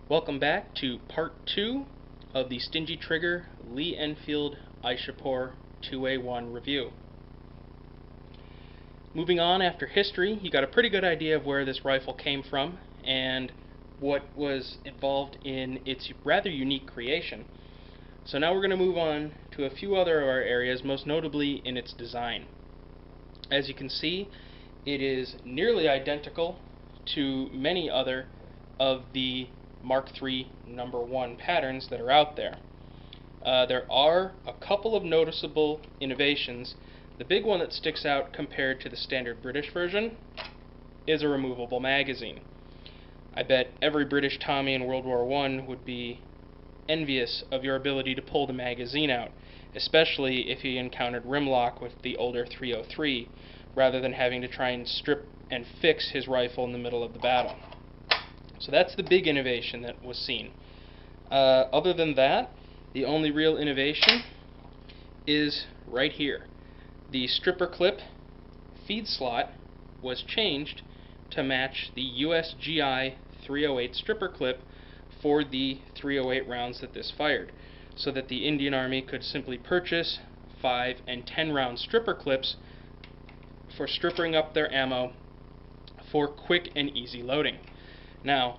Welcome back to part 2 of the StingyTrigger Lee Enfield Ishapore 2A1 review. Moving on after history, you got a pretty good idea of where this rifle came from and what was involved in its rather unique creation. So now we're going to move on to a few other of our areas, most notably in its design. As you can see, it is nearly identical to many other of the Mark III number 1 patterns that are out there. There are a couple of noticeable innovations. The big one that sticks out compared to the standard British version is a removable magazine. I bet every British Tommy in World War I would be envious of your ability to pull the magazine out, especially if he encountered rimlock with the older 303, rather than having to try and strip and fix his rifle in the middle of the battle. So that's the big innovation that was seen. Other than that, the only real innovation is right here. The stripper clip feed slot was changed to match the USGI 308 stripper clip for the 308 rounds that this fired, so that the Indian Army could simply purchase 5 and 10 round stripper clips for stripping up their ammo for quick and easy loading. Now,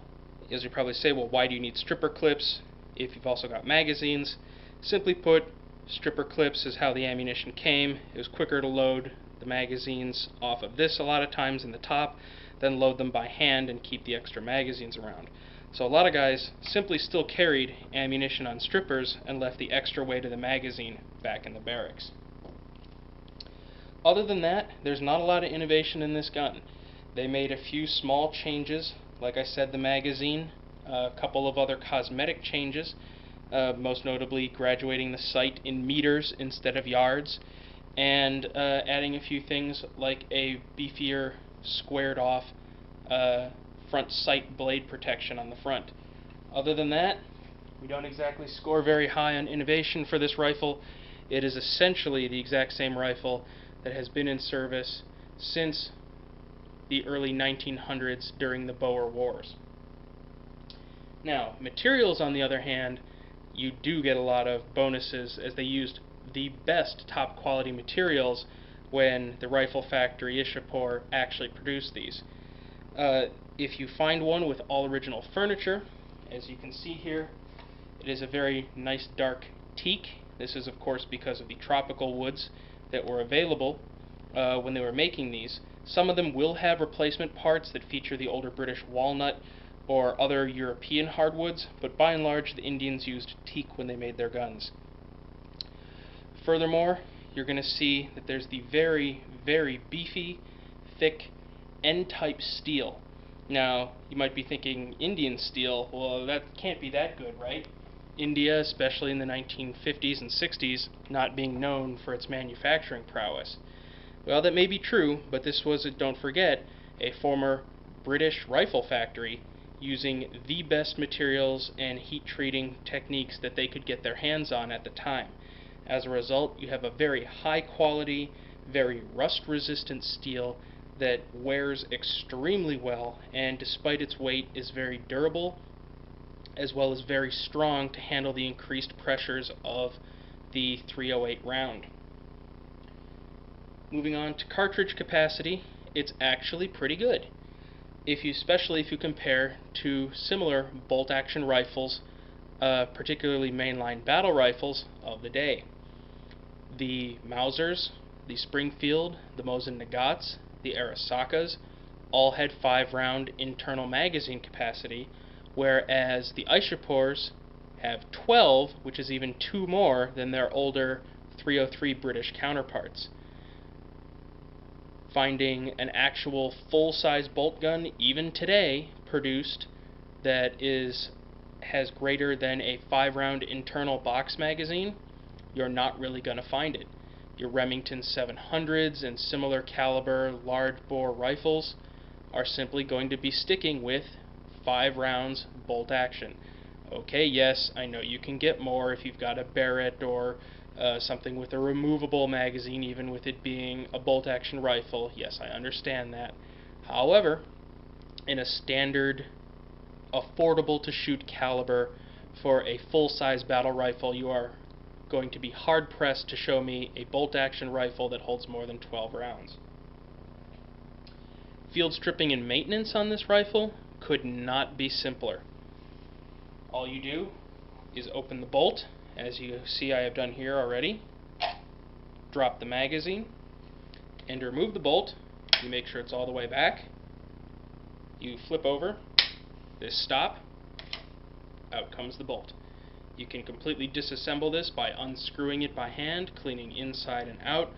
as you probably say, well, why do you need stripper clips if you've also got magazines? Simply put, stripper clips is how the ammunition came. It was quicker to load the magazines off of this a lot of times in the top than load them by hand and keep the extra magazines around. So a lot of guys simply still carried ammunition on strippers and left the extra weight of the magazine back in the barracks. Other than that, there's not a lot of innovation in this gun. They made a few small changes, like I said, the magazine, a couple of other cosmetic changes, most notably graduating the sight in meters instead of yards, and adding a few things like a beefier, squared off front sight blade protection on the front. Other than that, we don't exactly score very high on innovation for this rifle. It is essentially the exact same rifle that has been in service since the early 1900s during the Boer Wars. Now, materials, on the other hand, you do get a lot of bonuses, as they used the best top quality materials when the rifle factory Ishapore actually produced these. If you find one with all original furniture, as you can see here, it is a very nice dark teak. This is of course because of the tropical woods that were available when they were making these. Some of them will have replacement parts that feature the older British walnut or other European hardwoods, but by and large the Indians used teak when they made their guns. Furthermore, you're going to see that there's the very, very beefy, thick N-type steel. Now, you might be thinking Indian steel, well, that can't be that good, right? India, especially in the 1950s and 60s, not being known for its manufacturing prowess. Well, that may be true, but this was, don't forget, a former British rifle factory using the best materials and heat treating techniques that they could get their hands on at the time. As a result, you have a very high quality, very rust resistant steel that wears extremely well, and despite its weight is very durable, as well as very strong to handle the increased pressures of the 308 round. Moving on to cartridge capacity, it's actually pretty good, especially if you compare to similar bolt-action rifles, particularly mainline battle rifles of the day. The Mausers, the Springfield, the Mosin Nagats, the Arasakas all had 5-round internal magazine capacity, whereas the Ishapores have 12, which is even 2 more than their older 303 British counterparts. Finding an actual full-size bolt gun, even today, produced that has greater than a 5-round internal box magazine, you're not really going to find it. Your Remington 700s and similar caliber large bore rifles are simply going to be sticking with 5 rounds bolt action. Okay, yes, I know you can get more if you've got a Barrett or something with a removable magazine, even with it being a bolt action rifle. Yes, I understand that. However, in a standard affordable to shoot caliber for a full-size battle rifle. You are going to be hard-pressed to show me a bolt-action rifle that holds more than 12 rounds. Field stripping and maintenance on this rifle could not be simpler. All you do is open the bolt, as you see I have done here already, drop the magazine, and to remove the bolt, you make sure it's all the way back. You flip over this stop, out comes the bolt. You can completely disassemble this by unscrewing it by hand, cleaning inside and out,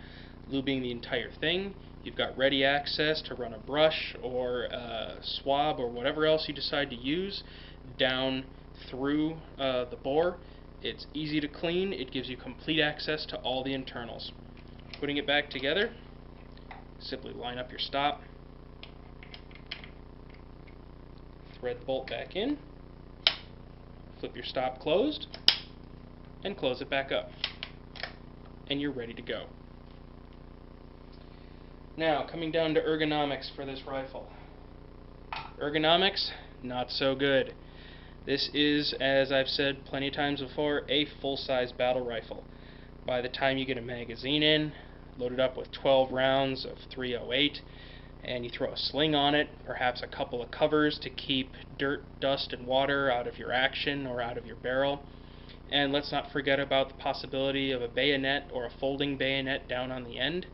lubing the entire thing. You've got ready access to run a brush or a swab or whatever else you decide to use down through the bore. It's easy to clean. It gives you complete access to all the internals. Putting it back together, simply line up your stop, thread the bolt back in, flip your stop closed, and close it back up. And you're ready to go. Now, coming down to ergonomics for this rifle. Ergonomics, not so good. This is, as I've said plenty of times before, a full-size battle rifle. By the time you get a magazine in, loaded up with 12 rounds of .308, and you throw a sling on it, perhaps a couple of covers to keep dirt, dust, and water out of your action or out of your barrel, and let's not forget about the possibility of a bayonet or a folding bayonet down on the end,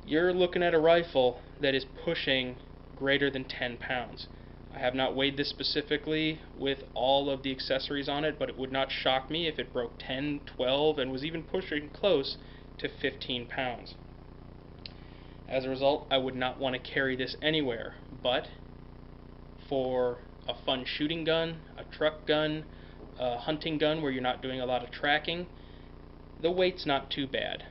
you're looking at a rifle that is pushing greater than 10 pounds. I have not weighed this specifically with all of the accessories on it, but it would not shock me if it broke 10, 12, and was even pushing close to 15 pounds. As a result, I would not want to carry this anywhere, but for a fun shooting gun, a truck gun, a hunting gun where you're not doing a lot of tracking, the weight's not too bad.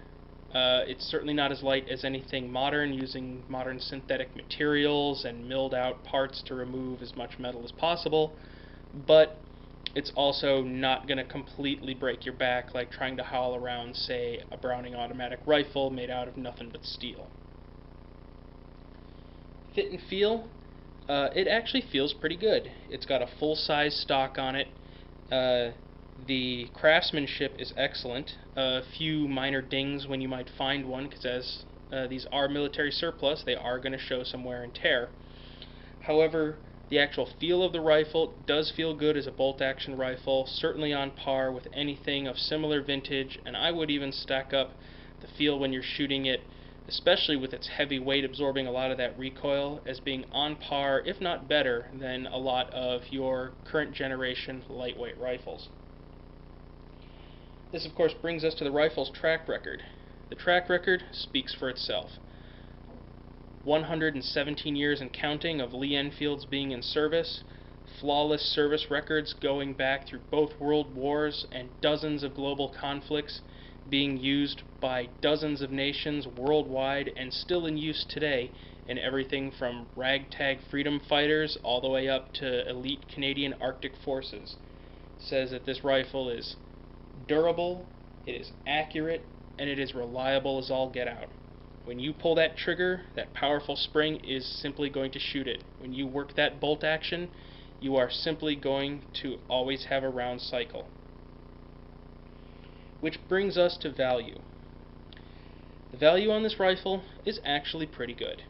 It's certainly not as light as anything modern, using modern synthetic materials and milled out parts to remove as much metal as possible, but it's also not going to completely break your back like trying to haul around, say, a Browning automatic rifle made out of nothing but steel. Fit and feel, it actually feels pretty good. It's got a full-size stock on it. The craftsmanship is excellent. A few minor dings when you might find one, because as these are military surplus, they are going to show some wear and tear. However, the actual feel of the rifle does feel good as a bolt-action rifle, certainly on par with anything of similar vintage, and I would even stack up the feel when you're shooting it, especially with its heavy weight absorbing a lot of that recoil, as being on par, if not better, than a lot of your current generation lightweight rifles. This, of course, brings us to the rifle's track record. The track record speaks for itself. 117 years and counting of Lee Enfield's being in service, flawless service records going back through both world wars and dozens of global conflicts, being used by dozens of nations worldwide and still in use today in everything from ragtag freedom fighters all the way up to elite Canadian Arctic forces, says that this rifle is durable, it is accurate, and it is reliable as all get out. When you pull that trigger, that powerful spring is simply going to shoot it. When you work that bolt action, you are simply going to always have a round cycle. Which brings us to value. The value on this rifle is actually pretty good.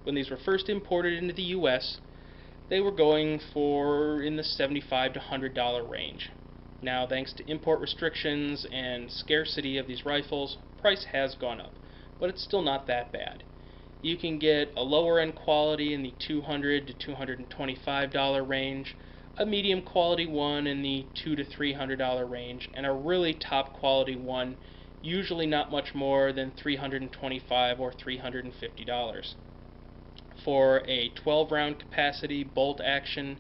When these were first imported into the US, they were going for in the $75 to $100 range. Now, thanks to import restrictions and scarcity of these rifles, price has gone up, but it's still not that bad. You can get a lower end quality in the $200 to $225 range, a medium quality one in the $200 to $300 range, and a really top quality one usually not much more than $325 or $350. For a 12 round capacity bolt action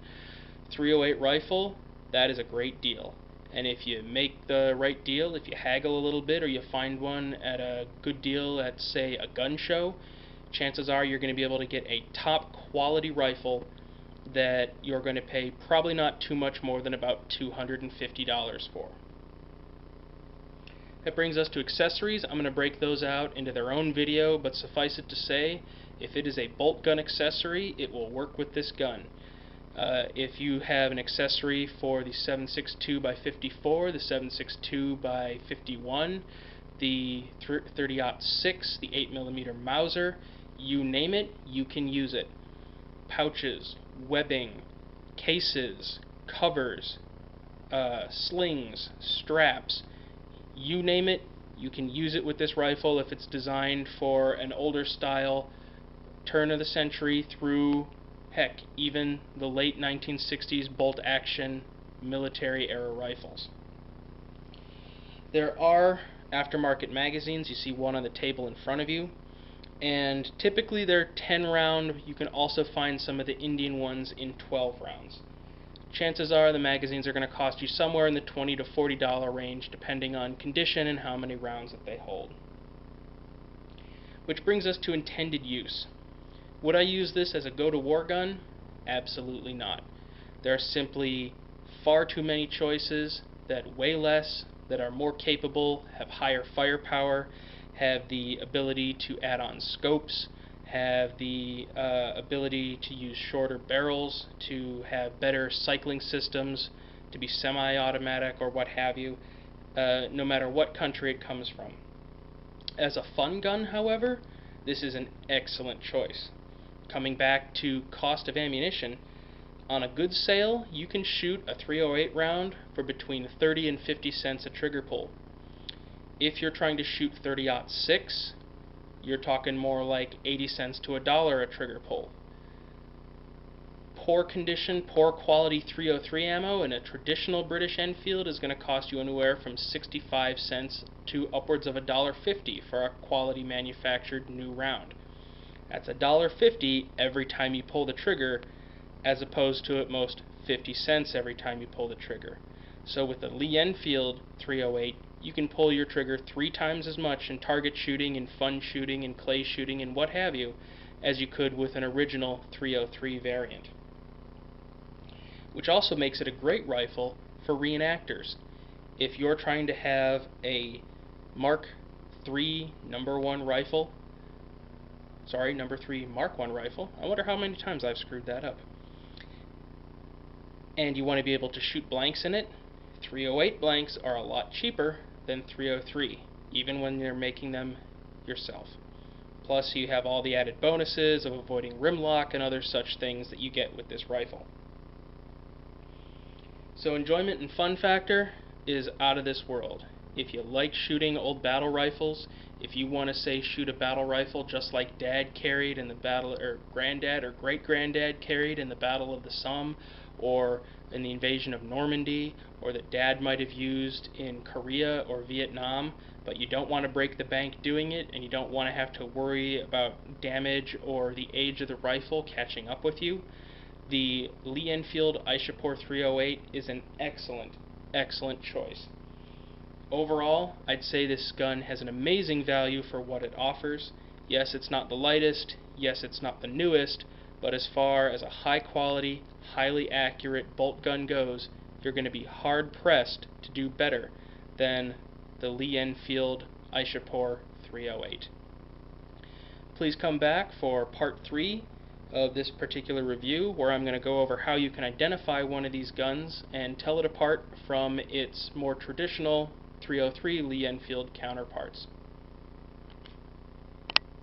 .308 rifle, that is a great deal. And if you make the right deal, if you haggle a little bit or you find one at a good deal at, say, a gun show, chances are you're going to be able to get a top quality rifle that you're going to pay probably not too much more than about $250 for. That brings us to accessories. I'm going to break those out into their own video, but suffice it to say, if it is a bolt gun accessory, it will work with this gun. If you have an accessory for the 7.62 by 54, the 7.62 by 51, the 30-06, the 8mm Mauser, you name it, you can use it. Pouches, webbing, cases, covers, slings, straps, you name it, you can use it with this rifle if it's designed for an older style, turn of the century through, heck, even the late 1960s bolt-action military-era rifles. There are aftermarket magazines. You see one on the table in front of you, and typically they're 10 round. You can also find some of the Indian ones in 12 rounds. Chances are the magazines are going to cost you somewhere in the $20 to $40 range, depending on condition and how many rounds that they hold. Which brings us to intended use. Would I use this as a go-to-war gun? Absolutely not. There are simply far too many choices that weigh less, that are more capable, have higher firepower, have the ability to add on scopes, have the ability to use shorter barrels, to have better cycling systems, to be semi-automatic or what have you, no matter what country it comes from. As a fun gun, however, this is an excellent choice. Coming back to cost of ammunition, on a good sale, you can shoot a .308 round for between 30 and 50 cents a trigger pull. If you're trying to shoot 30-06, you're talking more like 80 cents to $1 a trigger pull. Poor condition, poor quality .303 ammo in a traditional British Enfield is going to cost you anywhere from 65 cents to upwards of $1.50 for a quality manufactured new round. That's $1.50 every time you pull the trigger, as opposed to at most 50 cents every time you pull the trigger. So with the Lee Enfield 308, you can pull your trigger 3 times as much in target shooting and fun shooting and clay shooting and what have you as you could with an original 303 variant. Which also makes it a great rifle for reenactors. If you're trying to have a Mark III number 1 rifle, number 3 Mark I rifle, I wonder how many times I've screwed that up, and you want to be able to shoot blanks in it, 308 blanks are a lot cheaper than 303, even when you're making them yourself. Plus you have all the added bonuses of avoiding rim lock and other such things that you get with this rifle. So enjoyment and fun factor is out of this world. If you like shooting old battle rifles, if you want to say shoot a battle rifle just like Dad carried in the battle, or Granddad or Great-Granddad carried in the Battle of the Somme, or in the invasion of Normandy, or that Dad might have used in Korea or Vietnam, but you don't want to break the bank doing it, and you don't want to have to worry about damage or the age of the rifle catching up with you, the Lee Enfield Ishapore 308 is an excellent, excellent choice. Overall, I'd say this gun has an amazing value for what it offers. Yes, it's not the lightest, yes, it's not the newest, but as far as a high quality, highly accurate bolt gun goes, you're going to be hard pressed to do better than the Lee Enfield Ishapore 308. Please come back for part 3 of this particular review, where I'm going to go over how you can identify one of these guns and tell it apart from its more traditional 303 Lee Enfield counterparts.